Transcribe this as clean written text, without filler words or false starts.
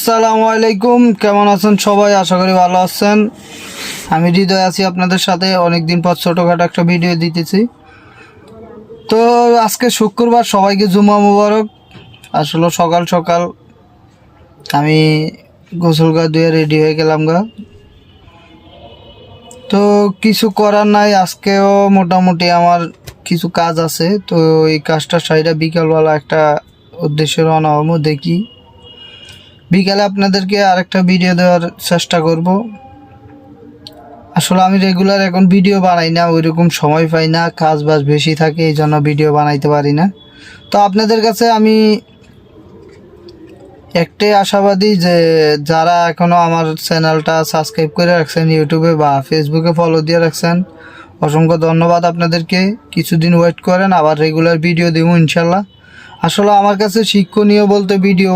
আসসালামু আলাইকুম, কেমন আছেন সবাই? আশা করি ভালো আছেন। আমি হৃদয় আছি আপনাদের সাথে। অনেকদিন পর ছোটোখাটো একটা ভিডিও দিতেছি। তো আজকে শুক্রবার, সবাইকে জুমা মুবারক। আসলে সকাল সকাল আমি গোসল গা ধুয়ে রেডি হয়ে গেলাম গা। তো কিছু করার নাই, আজকেও মোটামুটি আমার কিছু কাজ আছে। তো এই কাজটা সাইডে বিকালবেলা একটা উদ্দেশ্যে রওনা হবো। দেখি বিকালে আপনাদেরকে আরেকটা ভিডিও দেওয়ার চেষ্টা করব। আসলে আমি রেগুলার এখন ভিডিও বানাই না, ওইরকম সময় পাই না, কাজ বাজ বেশি থাকে, এই জন্য ভিডিও বানাইতে পারি না। তো আপনাদের কাছে আমি একটাই আশাবাদী যে যারা এখনও আমার চ্যানেলটা সাবস্ক্রাইব করে রাখছেন, ইউটিউবে বা ফেসবুকে ফলো দিয়ে রাখছেন, অসংখ্য ধন্যবাদ আপনাদেরকে। কিছুদিন ওয়েট করেন, আবার রেগুলার ভিডিও দেবো ইনশাল্লাহ। আসলে আমার কাছে শিক্ষণীয় বলতে ভিডিও